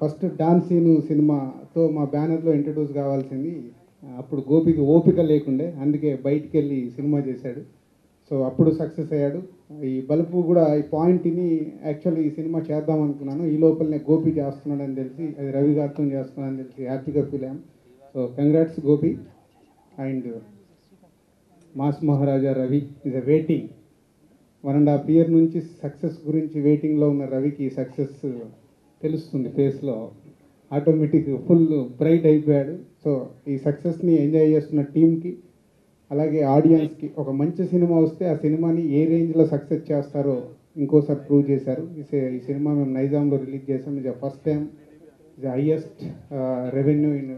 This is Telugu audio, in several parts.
ఫస్ట్ డాన్స్ సీను సినిమాతో మా బ్యానర్లో ఇంట్రడ్యూస్ కావాల్సింది. అప్పుడు గోపికి ఓపిక లేకుండే, అందుకే బయటికి వెళ్ళి సినిమా చేశాడు. సో అప్పుడు సక్సెస్ అయ్యాడు. ఈ బలుపు కూడా ఈ పాయింట్ని యాక్చువల్లీ ఈ సినిమా చేద్దాం అనుకున్నాను. ఈ లోపలనే గోపి చేస్తున్నాడని తెలిసి, అది రవి గారితో చేస్తున్నాడని తెలిసి హ్యాపీగా ఫీల్ అయ్యాం. So congrats Gopi. And mass Maharaja Ravi is a waiting 1.5 year నుంచి సక్సెస్ గురించి వెయిటింగ్లో ఉన్న రవికి సక్సెస్ తెలుస్తుంది ఫేస్లో, ఆటోమేటిక్ ఫుల్ బ్రైట్ అయిపోయాడు. సో ఈ సక్సెస్ని ఎంజాయ్ చేస్తున్న టీంకి అలాగే ఆడియన్స్కి ఒక మంచి సినిమా వస్తే ఆ సినిమాని ఏ రేంజ్లో సక్సెస్ చేస్తారో ఇంకోసారి ప్రూవ్ చేశారు. ఈ సినిమా మేము నైజాంలో రిలీజ్ చేసాం. ఇది ఫస్ట్ టైం, ఇది హైయెస్ట్ రెవెన్యూ ఇన్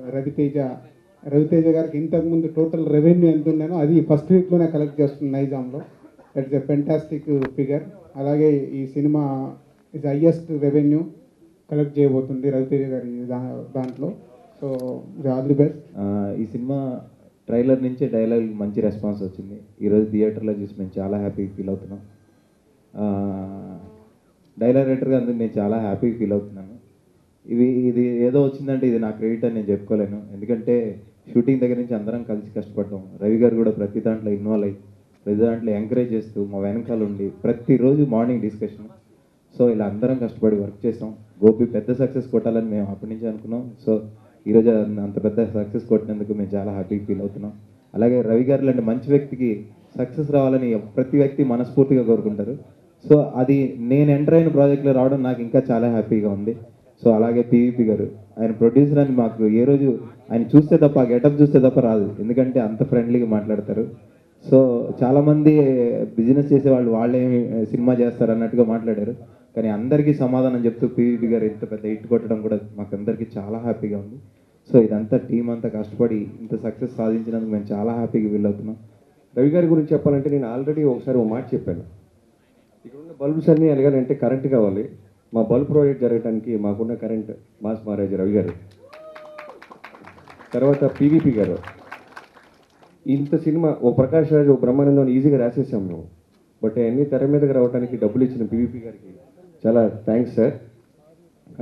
రవితేజ గారికి ఇంతకుముందు టోటల్ రెవెన్యూ ఎంత ఉన్నానో అది ఫస్ట్ వీక్లోనే కలెక్ట్ చేస్తుంది నైజాంలో. That is a fantastic figure. అలాగే ఈ cinema is highest revenue collect చేయబోతుంది రవితేజ గారి దాంట్లో. So all the best. ఈ సినిమా ట్రైలర్ నుంచి డైలాగ్ మంచి రెస్పాన్స్ వచ్చింది. ఈరోజు థియేటర్లో చూసి మేము చాలా హ్యాపీగా ఫీల్ అవుతున్నాం. డైలాగ్ రైటర్గా అందుకు నేను చాలా హ్యాపీగా ఫీల్ అవుతున్నాను. ఇది ఏదో వచ్చిందంటే ఇది నా క్రెడిట్ అని నేను చెప్పుకోలేను. ఎందుకంటే షూటింగ్ దగ్గర నుంచి అందరం కలిసి కష్టపడ్డాం. రవి గారు కూడా ప్రతి దాంట్లో ఇన్వాల్వ్ అయ్యి ప్రతి దాంట్లో ఎంకరేజ్ చేస్తూ మా వెనకాల ఉండి ప్రతిరోజు మార్నింగ్ డిస్కషన్. సో ఇలా అందరం కష్టపడి వర్క్ చేసాం. గోపి పెద్ద సక్సెస్ కొట్టాలని మేము అప్పటి నుంచి అనుకున్నాం. సో ఈరోజు అంత పెద్ద సక్సెస్ కొట్టినందుకు మేము చాలా హ్యాపీగా ఫీల్ అవుతున్నాం. అలాగే రవి గారు లాంటి మంచి వ్యక్తికి సక్సెస్ రావాలని ప్రతి వ్యక్తి మనస్ఫూర్తిగా కోరుకుంటారు. సో అది నేను ఎంటర్ అయిన ప్రాజెక్ట్లో రావడం నాకు ఇంకా చాలా హ్యాపీగా ఉంది. సో అలాగే పివిపి గారు, ఆయన ప్రొడ్యూసర్ అని మాకు ఏ రోజు ఆయన చూస్తే తప్ప గెటప్ చూస్తే తప్ప రాదు, ఎందుకంటే అంత ఫ్రెండ్లీగా మాట్లాడతారు. సో చాలామంది బిజినెస్ చేసేవాళ్ళు వాళ్ళేమి సినిమా చేస్తారు అన్నట్టుగా మాట్లాడారు, కానీ అందరికీ సమాధానం చెప్తూ పివిపి గారు ఇంత పెద్ద హిట్ కొట్టడం కూడా మాకు అందరికీ చాలా హ్యాపీగా ఉంది. సో ఇదంతా టీం అంతా కష్టపడి ఇంత సక్సెస్ సాధించినందుకు మేము చాలా హ్యాపీగా ఫీల్ అవుతున్నాం. రవి గారి గురించి చెప్పాలంటే నేను ఆల్రెడీ ఒకసారి మాట చెప్పాను. ఇక్కడ ఉన్న బల్బ్స్ అన్నీ ఎలాగంటే కరెంట్ కావాలి. మా బల్బ్ ప్రాజెక్ట్ జరగడానికి మాకున్న కరెంట్ మాస్ మహారాజ్ రవి గారు, తర్వాత పివిపి గారు. ఇంత సినిమా ఓ ప్రకాష్ రాజ్ ఓ బ్రహ్మానందం ఈజీగా రాసేసాం మేము. బట్ అన్నీ తెర మీదకి రావడానికి డబ్బులు ఇచ్చిన పివిపి గారికి చాలా థ్యాంక్స్ సార్.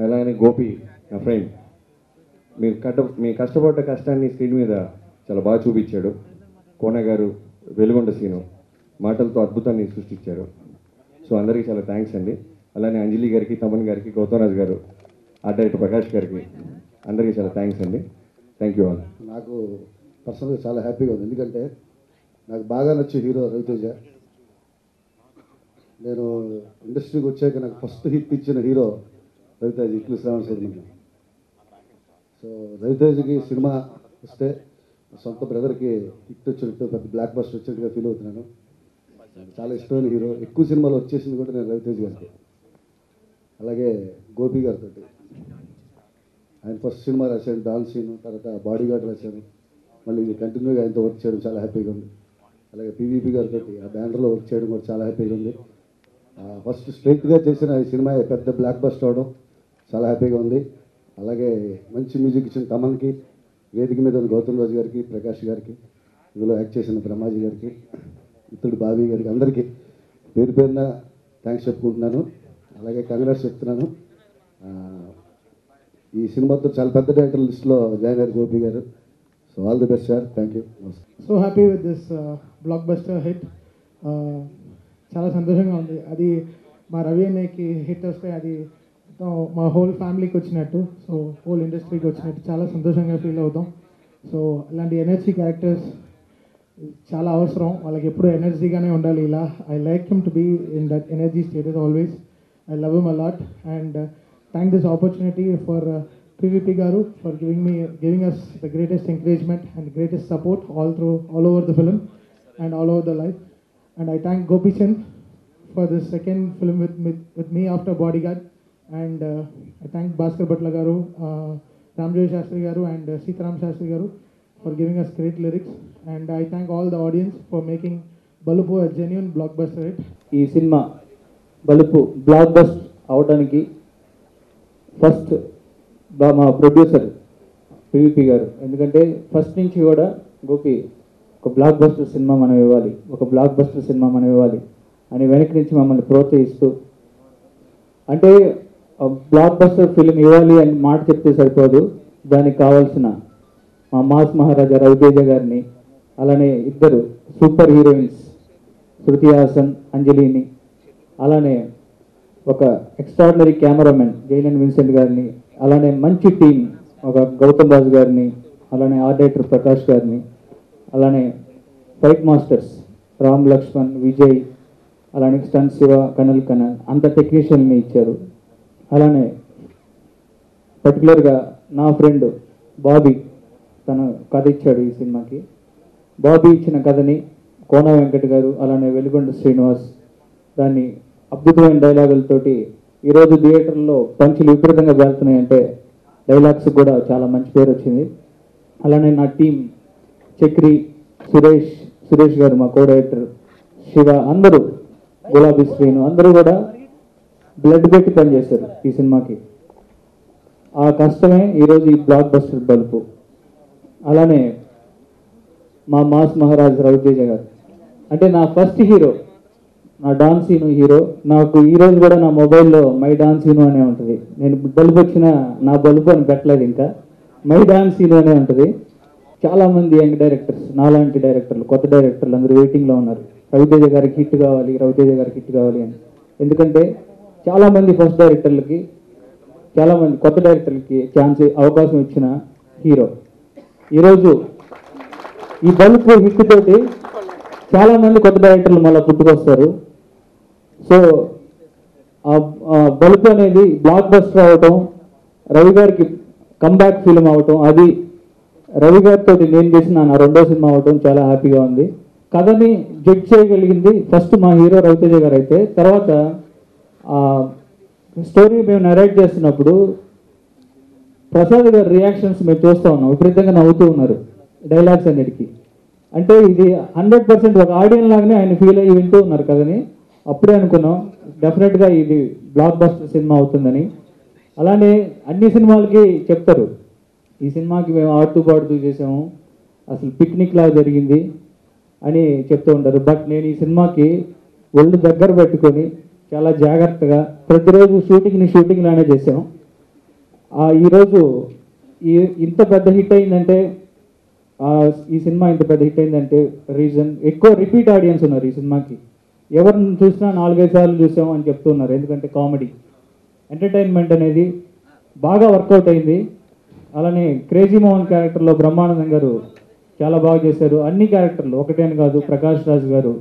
అలాగే గోపి నా ఫ్రెండ్, మీ కష్టపడ్డ కష్టాన్ని స్క్రీన్ మీద చాలా బాగా చూపించాడు. కోన గారు వెలుగొండ సీను మాటలతో అద్భుతాన్ని సృష్టించారు. సో అందరికీ చాలా థ్యాంక్స్ అండి. అలానే అంజలి గారికి, తమన్ గారికి, గౌతమరాజు గారు, ఆర్ట్ డైరెక్టర్ ప్రకాష్ గారికి అందరికీ చాలా థ్యాంక్స్ అండి. Thank you all. నాకు పర్సనల్గా చాలా హ్యాపీగా ఉంది, ఎందుకంటే నాకు బాగా నచ్చే హీరో రవితేజ. నేను ఇండస్ట్రీకి వచ్చాక నాకు ఫస్ట్ హిట్ ఇచ్చిన హీరో రవితేజ, ఇట్లు శ్రావణ సుబ్రహ్మణ్యం. సో రవితేజకి సినిమా వస్తే సొంత బ్రదర్కి హిట్ వచ్చినట్టు, పెద్ద బ్లాక్ బస్టర్ వచ్చినట్టుగా ఫీల్ అవుతున్నాను. చాలా ఇష్టమైన హీరో. ఎక్కువ సినిమాలు వచ్చేసింది కూడా నేను రవితేజ గారికి. అలాగే గోపి గారితో ఆయన ఫస్ట్ సినిమా రాశాను డాన్స్ సీన్, తర్వాత బాడీ గార్డ్ రాశాను. మళ్ళీ ఇది కంటిన్యూగా ఆయనతో వర్క్ చేయడం చాలా హ్యాపీగా ఉంది. అలాగే పివిపి గారితో ఆ బ్యానర్లో వర్క్ చేయడం కూడా చాలా హ్యాపీగా ఉంది. ఫస్ట్ స్ట్రైట్గా చేసిన ఈ సినిమా పెద్ద బ్లాక్ బస్టర్ అవడం చాలా హ్యాపీగా ఉంది. అలాగే మంచి మ్యూజిక్ ఇచ్చిన తమన్కి, వేదిక మీద ఉన్న గౌతమరాజు గారికి, ప్రకాష్ గారికి, ఇందులో యాక్ట్ చేసిన బ్రహ్మాజీ గారికి, ఇతడు బాబీ గారికి, అందరికీ పేరు పేరున థ్యాంక్స్ చెప్పుకుంటున్నాను. అలాగే కంగ్రాట్స్ చెప్తున్నాను. ఈ సినిమాతో చాలా పెద్ద డైరెక్టర్ లిస్ట్లో జాయిన్ అయ్యారు గోపి గారు. So all the best sir. Thank you. So happy with this block buster hit. చాలా సంతోషంగా ఉంది. అది మా రవి అన్నయ్యకి హిట్ వస్తే అది మా హోల్ ఫ్యామిలీకి వచ్చినట్టు, సో హోల్ ఇండస్ట్రీకి వచ్చినట్టు చాలా సంతోషంగా ఫీల్ అవుతాం. సో అలాంటి ఎనర్జీ క్యారెక్టర్స్ చాలా అవసరం. వాళ్ళకి ఎప్పుడు ఎనర్జీగానే ఉండాలి. ఇలా I like him to be in that energy status always. I love him a lot and thank this opportunity for PVP Garu for giving us the greatest encouragement and greatest support all over the film and all over the life. And I thank Gopi Chand for this second film with me after Bodyguard. And I thank Bhaskar Bhatla Garu, Ramjoy Shastri Garu and Sitaram Shastri Garu for giving us great lyrics. And I thank all the audience for making Balupu a genuine blockbuster hit. ఈ సినిమా బలుపు బ్లాక్ బస్టర్ అవడానికి ఫస్ట్ మా ప్రొడ్యూసర్ పివిపి గారు. ఎందుకంటే ఫస్ట్ నుంచి కూడా గోపి ఒక బ్లాక్ బస్టర్ సినిమా మనం ఇవ్వాలి, ఒక బ్లాక్ బస్టర్ సినిమా మనం ఇవ్వాలి అని వెనక్కి నుంచి మమ్మల్ని ప్రోత్సహిస్తూ, అంటే బ్లాక్ బస్టర్ ఫిలిం ఇవ్వాలి అని మాట చెప్తే సరిపోదు, దానికి కావాల్సిన మా మాస్ మహారాజా రవితేజ గారిని, అలానే ఇద్దరు సూపర్ హీరోయిన్స్ శృతి హాసన్, అంజలిని, అలానే ఒక ఎక్స్ట్రాడినరీ కెమెరామెన్ జైలన్ విన్సెంట్ గారిని, అలానే మంచి టీం ఒక గౌతమ్ రాజు గారిని, అలానే ఆర్ట్ డైరెక్టర్ ప్రకాష్ గారిని, అలానే ఫైట్ మాస్టర్స్ రామ్ లక్ష్మణ్, విజయ్, అలానే స్టన్ శివ, కనల్ కనల్ అంత టెక్నీషియన్ని ఇచ్చారు. అలానే పర్టికులర్గా నా ఫ్రెండ్ బాబీ తను కథ ఇచ్చాడు ఈ సినిమాకి. బాబీ ఇచ్చిన కథని కోన వెంకట్ గారు, అలానే వెలుగొండ శ్రీనివాస్ దాన్ని అద్భుతమైన డైలాగులతోటి ఈరోజు థియేటర్లో పంచులు విపరీతంగా వెళ్తున్నాయంటే డైలాగ్స్ కూడా చాలా మంచి పేరు వచ్చింది. అలానే నా టీం చక్రి, సురేష్ గారు మా కో డైరెక్టర్, శివ, అందరూ గులాబీ శ్రీను అందరూ కూడా బ్లడ్ పెట్టి పనిచేశారు ఈ సినిమాకి. ఆ కష్టమే ఈరోజు ఈ బ్లాక్ బస్టర్ బల్బు. అలానే మా మాస్ మహారాజ్ రవితేజ గారు అంటే నా ఫస్ట్ హీరో, నా డాన్సీను హీరో. నాకు ఈరోజు కూడా నా మొబైల్లో మై డాన్సీను అనే ఉంటుంది. నేను బల్బు వచ్చిన నా బల్బు అని పెట్టలేదు, ఇంకా మై డాన్సీను అనే ఉంటుంది. చాలామంది యంగ్ డైరెక్టర్స్, నాలాంటి డైరెక్టర్లు, కొత్త డైరెక్టర్లు అందరూ వెయిటింగ్లో ఉన్నారు. రవితేజ గారికి హిట్ కావాలి, రవితేజ గారికి హిట్ కావాలి అని. ఎందుకంటే చాలామంది ఫస్ట్ డైరెక్టర్లకి, చాలామంది కొత్త డైరెక్టర్లకి అవకాశం ఇచ్చిన హీరో. ఈరోజు ఈ బల్బ్ హిట్ తోటి చాలామంది కొత్త డైరెక్టర్లు మళ్ళీ పుట్టుకొస్తారు. సో ఆ బల్బ్ అనేది బ్లాక్ బస్టర్ అవటం, రవి గారికి కంబ్యాక్ ఫిల్మ్ అవటం, అది రవి గారితో నేను చేసిన నా రెండో సినిమా అవటం చాలా హ్యాపీగా ఉంది. కథని జడ్జ్ చేయగలిగింది ఫస్ట్ మా హీరో రవితేజ గారు అయితే, తర్వాత స్టోరీ మేము నరేట్ చేస్తున్నప్పుడు ప్రసాద్ గారి రియాక్షన్స్ మేము చూస్తూ ఉన్నాం. విపరీతంగా నవ్వుతూ ఉన్నారు డైలాగ్స్ అన్నిటికీ. అంటే ఇది 100% ఒక ఆడియన్స్ లాగానే ఆయన ఫీల్ అయ్యి వింటూ ఉన్నారు కదని. అప్పుడే అనుకున్నాం డెఫినెట్గా ఇది బ్లాక్ బస్టర్ సినిమా అవుతుందని. అలానే అన్ని సినిమాలకి చెప్తారు, ఈ సినిమాకి మేము ఆడుతూ పాడుతూ చేసాము, అసలు పిక్నిక్ లాగా జరిగింది అని చెప్తూ ఉంటారు. బట్ నేను ఈ సినిమాకి ఒళ్ళు దగ్గర పెట్టుకొని చాలా జాగ్రత్తగా ప్రతిరోజు షూటింగ్ లానే చేసాం. ఈరోజు ఇంత పెద్ద హిట్ అయిందంటే, ఈ సినిమా ఇంత పెద్ద హిట్ అయిందంటే రీజన్ ఎక్కువ రిపీట్ ఆడియన్స్ ఉన్నారు ఈ సినిమాకి. ఎవరిని చూసినా 4-5 సార్లు చూసాం అని చెప్తున్నారు. ఎందుకంటే కామెడీ ఎంటర్టైన్మెంట్ అనేది బాగా వర్కౌట్ అయింది. అలానే క్రేజీ మోహన్ క్యారెక్టర్లో బ్రహ్మానందం గారు చాలా బాగా చేశారు. అన్ని క్యారెక్టర్లు ఒకటే అని కాదు, ప్రకాష్ రాజ్ గారు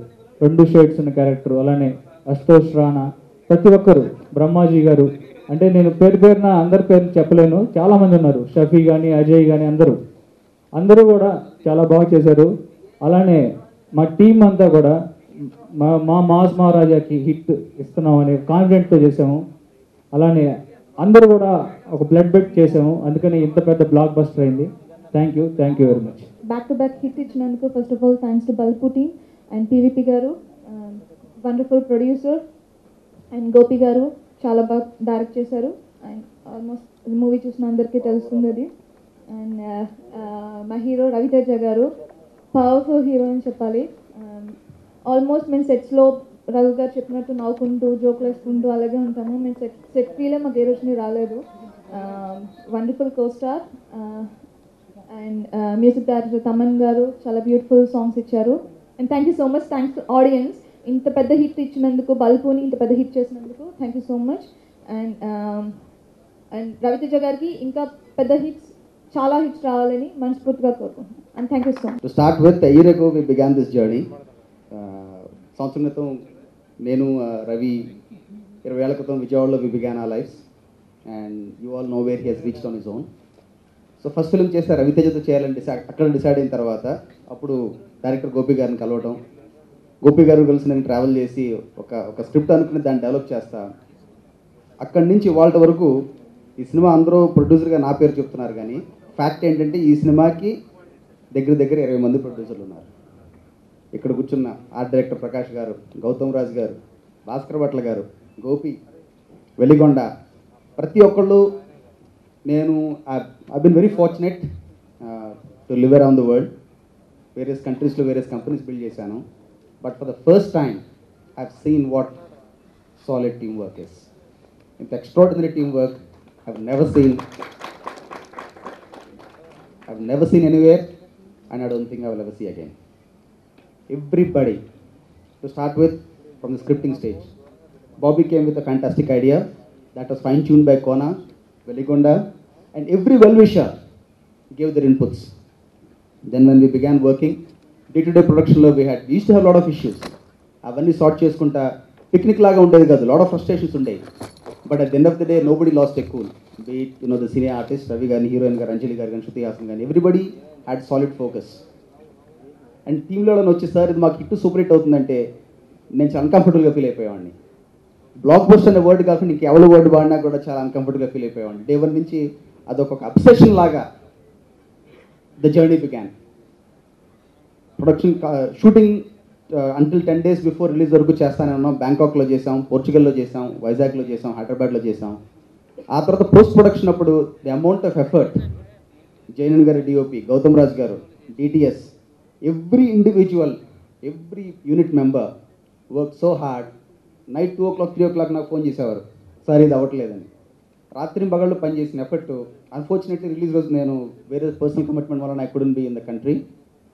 2 షేడ్స్ ఉన్న క్యారెక్టర్, అలానే అశుతోష్ రాణా, ప్రతి ఒక్కరు, బ్రహ్మాజీ గారు, అంటే నేను పేరున అందరి పేర్లు చెప్పలేను, చాలామంది ఉన్నారు, షఫీ కానీ అజయ్ కానీ అందరూ కూడా చాలా బాగా చేశారు. అలానే మా టీం అంతా కూడా మా మాస్ మహారాజాకి హిట్ ఇస్తున్నామని కాన్ఫిడెంట్తో చేసాము. అలానే అందరూ కూడా ఒక బ్లడ్ బెట్ చేసాము, అందుకని ఇంత పెద్ద బ్లాక్ బస్టర్ అయింది. Thank you very much. Back to back hit ఇచ్చినందుకు first of all thanks to Balupu team and PVP గారు, వండర్ఫుల్ ప్రొడ్యూసర్, అండ్ గోపి గారు చాలా బాగా డైరెక్ట్ చేశారు. అండ్ ఆల్మోస్ట్ మూవీ చూసిన అందరికీ తెలుస్తుంది అది. అండ్ మా హీరో రవితేజ గారు పవర్ఫుల్ హీరో అని చెప్పాలి. ఆల్మోస్ట్ మేము సెట్స్లో రవి గారు చెప్పినట్టు నవ్వుకుంటూ జోకులు వేసుకుంటూ అలాగే ఉంటాము. మేము సెట్ ఫీలే మాకు ఏ రోజుని రాలేదు. Wonderful costar and music director Thaman garu చాలా బ్యూటిఫుల్ సాంగ్స్ ఇచ్చారు. And thank you so much, thanks to audience ఇంత పెద్ద హిట్ ఇచ్చినందుకు, బల్పుని ఇంత పెద్ద హిట్ చేసినందుకు thank you so much. And Ravi Teja గారికి ఇంకా పెద్ద హిట్స్, చాలా హిట్స్ రావాలని మనస్ఫూర్తిగా కోరుకుంటున్నాను. And thank you so much. To start with, a year ago we began this journey. సంవత్సరం క్రితం నేను రవి 20 ఏళ్ల క్రితం విజయవాడలో we began our lives and you all know where he has reached on his own. So first film చేస్తే రవితేజతో చేయాలని అక్కడ డిసైడ్ అయిన తర్వాత అప్పుడు డైరెక్టర్ గోపి గారిని కలవటం, గోపి గారు కలిసి నేను ట్రావెల్ చేసి ఒక స్క్రిప్ట్ అనుకుని దాన్ని డెవలప్ చేస్తా. అక్కడి నుంచి వాళ్ళ వరకు ఈ సినిమా అందరూ ప్రొడ్యూసర్గా నా పేరు చెప్తున్నారు, కానీ ఫ్యాక్ట్ ఏంటంటే ఈ సినిమాకి దగ్గర 20 మంది ప్రొడ్యూసర్లు ఉన్నారు. ఇక్కడ కూర్చున్న ఆర్ట్ డైరెక్టర్ ప్రకాష్ గారు, గౌతమ్ రాజ్ గారు, భాస్కర్ భట్ల గారు, గోపి, వెలిగొండ, ప్రతి ఒక్కళ్ళు. నేను I been very fortunate to live around the world. Various కంట్రీస్లో వేరియస్ కంపెనీస్ బిల్డ్ చేశాను. But for the first time I have seen what solid team work is. ఇంత extraordinary team work I've never seen anywhere, and I don't think I will ever see again. Everybody, to start with, from the scripting stage, Bobby came with a fantastic idea that was fine-tuned by Kona, Velikonda, and every well-wisher gave their inputs. Then when we began working, day-to-day production lo we used to have a lot of issues. Avanni sort cheskunta picnic laga undedi kada, lot of frustrations undayi. But at the end of the day, nobody lost a cool. Be it, the senior artist, Ravi Gani, heroine Gar, Anjali Gar, Shruti Haasan Gani, everybody had solid focus. And team lo nochi sir idu maaku hittu super hit avutundante నేను చాలా అన్కంఫర్టబుల్గా ఫీల్ అయిపోయేవాడిని. బ్లాక్ బస్టర్ అనే వర్డ్ కాకుండా ఇంక ఎవరి వర్డ్ వాడినా కూడా చాలా అన్కంఫర్టబుల్గా ఫీల్ అయిపోయేవాడిని. డే 1 నుంచి అదొక అబ్సెషన్ లాగా the journey began. Production shooting until 10 days before release వరకు చేస్తానే ఉన్నాం. బ్యాంకాక్లో చేసాం, పోర్చుగల్లో చేసాం, వైజాగ్లో చేసాం, హైదరాబాద్లో చేసాం. ఆ తర్వాత పోస్ట్ ప్రొడక్షన్ అప్పుడు ది అమౌంట్ ఆఫ్ ఎఫర్ట్, జైనన్ గారి డిఓపి, గౌతమ్ రాజ్ గారు, DTS, every individual, every unit member work so hard. Night 2 o'clock 3 o'clock నాకు ఫోన్ చేసేవారు, సార్ ఇది అవ్వట్లేదని. రాత్రి పగళ్ళు పనిచేసిన ఎఫర్ట్. అన్ఫార్చునేట్లీ రిలీజ్ రోజు నేను వేరే పర్సనల్ కమిట్మెంట్ వల్ల I couldn't be in the country,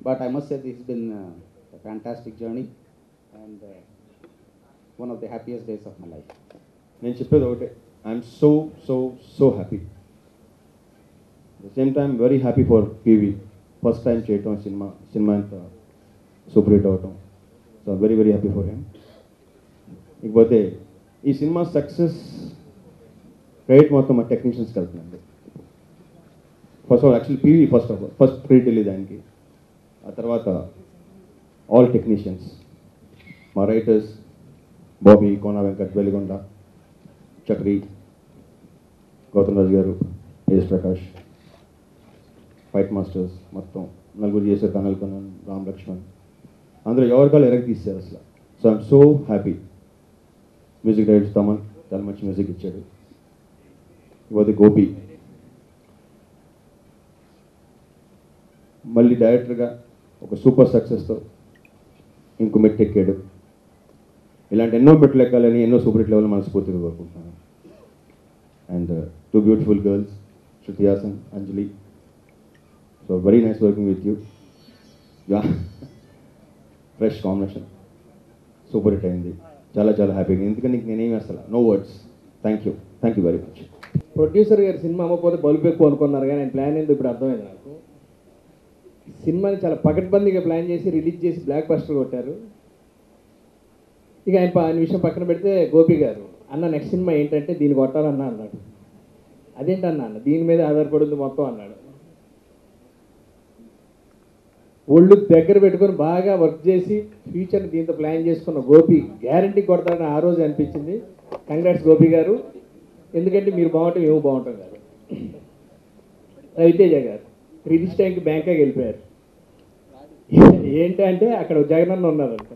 but I must say this been fantastic journey and one of the happiest days of my life. నేను చెప్పేది ఒకటే, I'm so happy. The same time very happy for PV. First time చేయటం సినిమా అంత సూపర్ హిట్ అవటం. So very very happy for him. ఇకపోతే ఈ సినిమా సక్సెస్ క్రెడిట్ మొత్తం మా టెక్నీషియన్స్కి వెళ్తుందండి. First of all actually PV first credit వెళ్ళేది దానికి. ఆ తర్వాత ఆల్ టెక్నీషియన్స్, మా రైటర్స్ బాబీ, కోన వెంకట్, వెలిగొండ, చక్రి, గౌతమ్ రాజు గారు, ఏఎస్ ప్రకాష్, ఫైట్ మాస్టర్స్ మొత్తం నలుగురు చేశారు. తనల్ కొనన్, రామ్ లక్ష్మణ్, అందరూ ఎవరికాలు ఎరగ తీశారు అసలు. So I'm so happy. Music director Thaman చాలా మంచి మ్యూజిక్ ఇచ్చాడు. ఇకపోతే గోపి మళ్ళీ డైరెక్టర్గా ఒక సూపర్ సక్సెస్తో ఇంకో మెట్టు ఎక్కాడు. ఇలాంటి ఎన్నో మెట్లు ఎక్కాలని, ఎన్నో సూపర్ హిట్ లెవెల్ మనస్ఫూర్తిగా కోరుకుంటున్నాను. And 2 beautiful girls, Shruti Haasan, Anjali. So very nice working with you. Yeah. Fresh combination. Super hit అయింది. చాలా హ్యాపీగా. ఎందుకంటే నేనేమి అసలు no words. Thank you very much. Producer garu సినిమా అమ్మకపోతే బల్బు ఎక్కువ అనుకున్నారు, కానీ ఆయన ప్లాన్ ఏందో ఇప్పుడు అర్థమైంది నాకు. సినిమాని చాలా పకడ్బందీగా ప్లాన్ చేసి రిలీజ్ చేసి బ్లాక్ బస్టర్ కొట్టారు. ఇక ఆయన విషయం పక్కన పెడితే గోపి గారు, అన్న నెక్స్ట్ సినిమా ఏంటంటే దీన్ని కొట్టాలన్నా అన్నాడు. అదేంటన్నా అన్న, దీని మీద ఆధారపడింది మొత్తం అన్నాడు. ఒళ్ళు దగ్గర పెట్టుకొని బాగా వర్క్ చేసి ఫ్యూచర్ని దీంతో ప్లాన్ చేసుకున్న గోపి గ్యారంటీ కొడతాడని ఆ రోజు అనిపించింది. కంగ్రాట్స్ గోపి గారు, ఎందుకంటే మీరు బాగుంటే మేము బాగుంటాం కాదు. రవితేజ గారు రిలీజ్ టైంకి బ్యాంకాక్ వెళ్ళిపోయారు. ఏంటంటే అక్కడ జగనన్న ఉన్నారంట.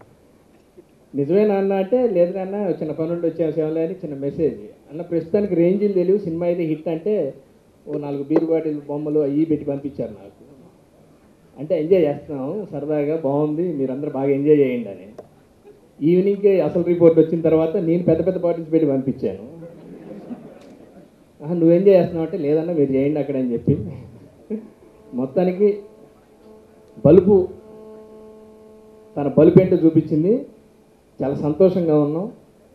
నిజమేనా అన్న అంటే, లేదు నాన్న చిన్న పని నుండి వచ్చేసేవాళ్ళే అని చిన్న మెసేజ్. అన్న ప్రస్తుతానికి రేంజ్లు తెలియవు, సినిమా అయితే హిట్ అంటే ఓ 4 బీర్ బాటిల్ బొమ్మలు అవి పెట్టి పంపించారు నాకు. అంటే ఎంజాయ్ చేస్తున్నాం, సరదాగా బాగుంది, మీరందరూ బాగా ఎంజాయ్ చేయండి అని. ఈవినింగ్కి అసలు రిపోర్ట్ వచ్చిన తర్వాత నేను పెద్ద బాటిల్స్ పెట్టి పంపించాను. నువ్వు ఎంజాయ్ చేస్తున్నావు అంటే, లేదన్నా మీరు చేయండి అక్కడ అని చెప్పి. మొత్తానికి బలుపు తన బలుపు ఏంటో చూపించింది. చాలా సంతోషంగా ఉన్నాం,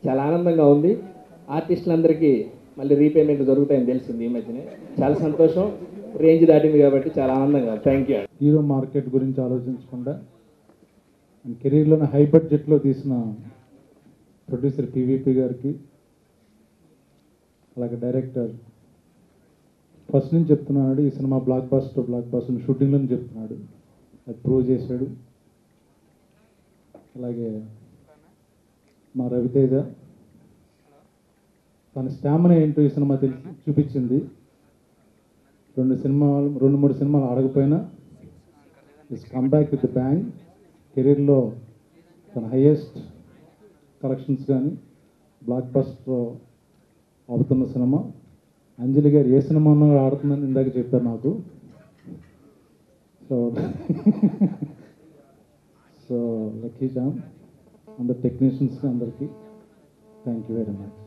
చాలా ఆనందంగా ఉంది. ఆర్టిస్టులందరికీ మళ్ళీ రీపేమెంట్ జరుగుతాయని తెలిసింది ఈ మధ్యనే. చాలా సంతోషం, రేంజ్ దాటింది కాబట్టి చాలా ఆనందంగా. Thank you. హీరో మార్కెట్ గురించి ఆలోచించకుండా కెరీర్లోనే హై బడ్జెట్లో తీసిన ప్రొడ్యూసర్ పీవీపీ గారికి, అలాగే డైరెక్టర్ ఫస్ట్ నుంచి చెప్తున్నాడు ఈ సినిమా బ్లాక్ బస్టర్ షూటింగ్లో చెప్తున్నాడు, అది ప్రూవ్ చేశాడు. అలాగే మా రవితేజ తన స్టామినా ఏంటో ఈ సినిమా చూపించింది. 2-3 సినిమాలు ఆడకపోయినా ఇస్ కమ్బ్యాక్ విత్ బ్యాంగ్. కెరీర్లో తన హైయెస్ట్ కలెక్షన్స్ కానీ బ్లాక్ బస్టర్ అవుతున్న సినిమా. అంజలి గారు ఏ సినిమా ఉన్నా ఆడుతుందని ఇందాక చెప్పారు నాకు. సో లక్కీ జామ్ అందరు టెక్నీషియన్స్కి అందరికీ థ్యాంక్ యూ వెరీ మచ్.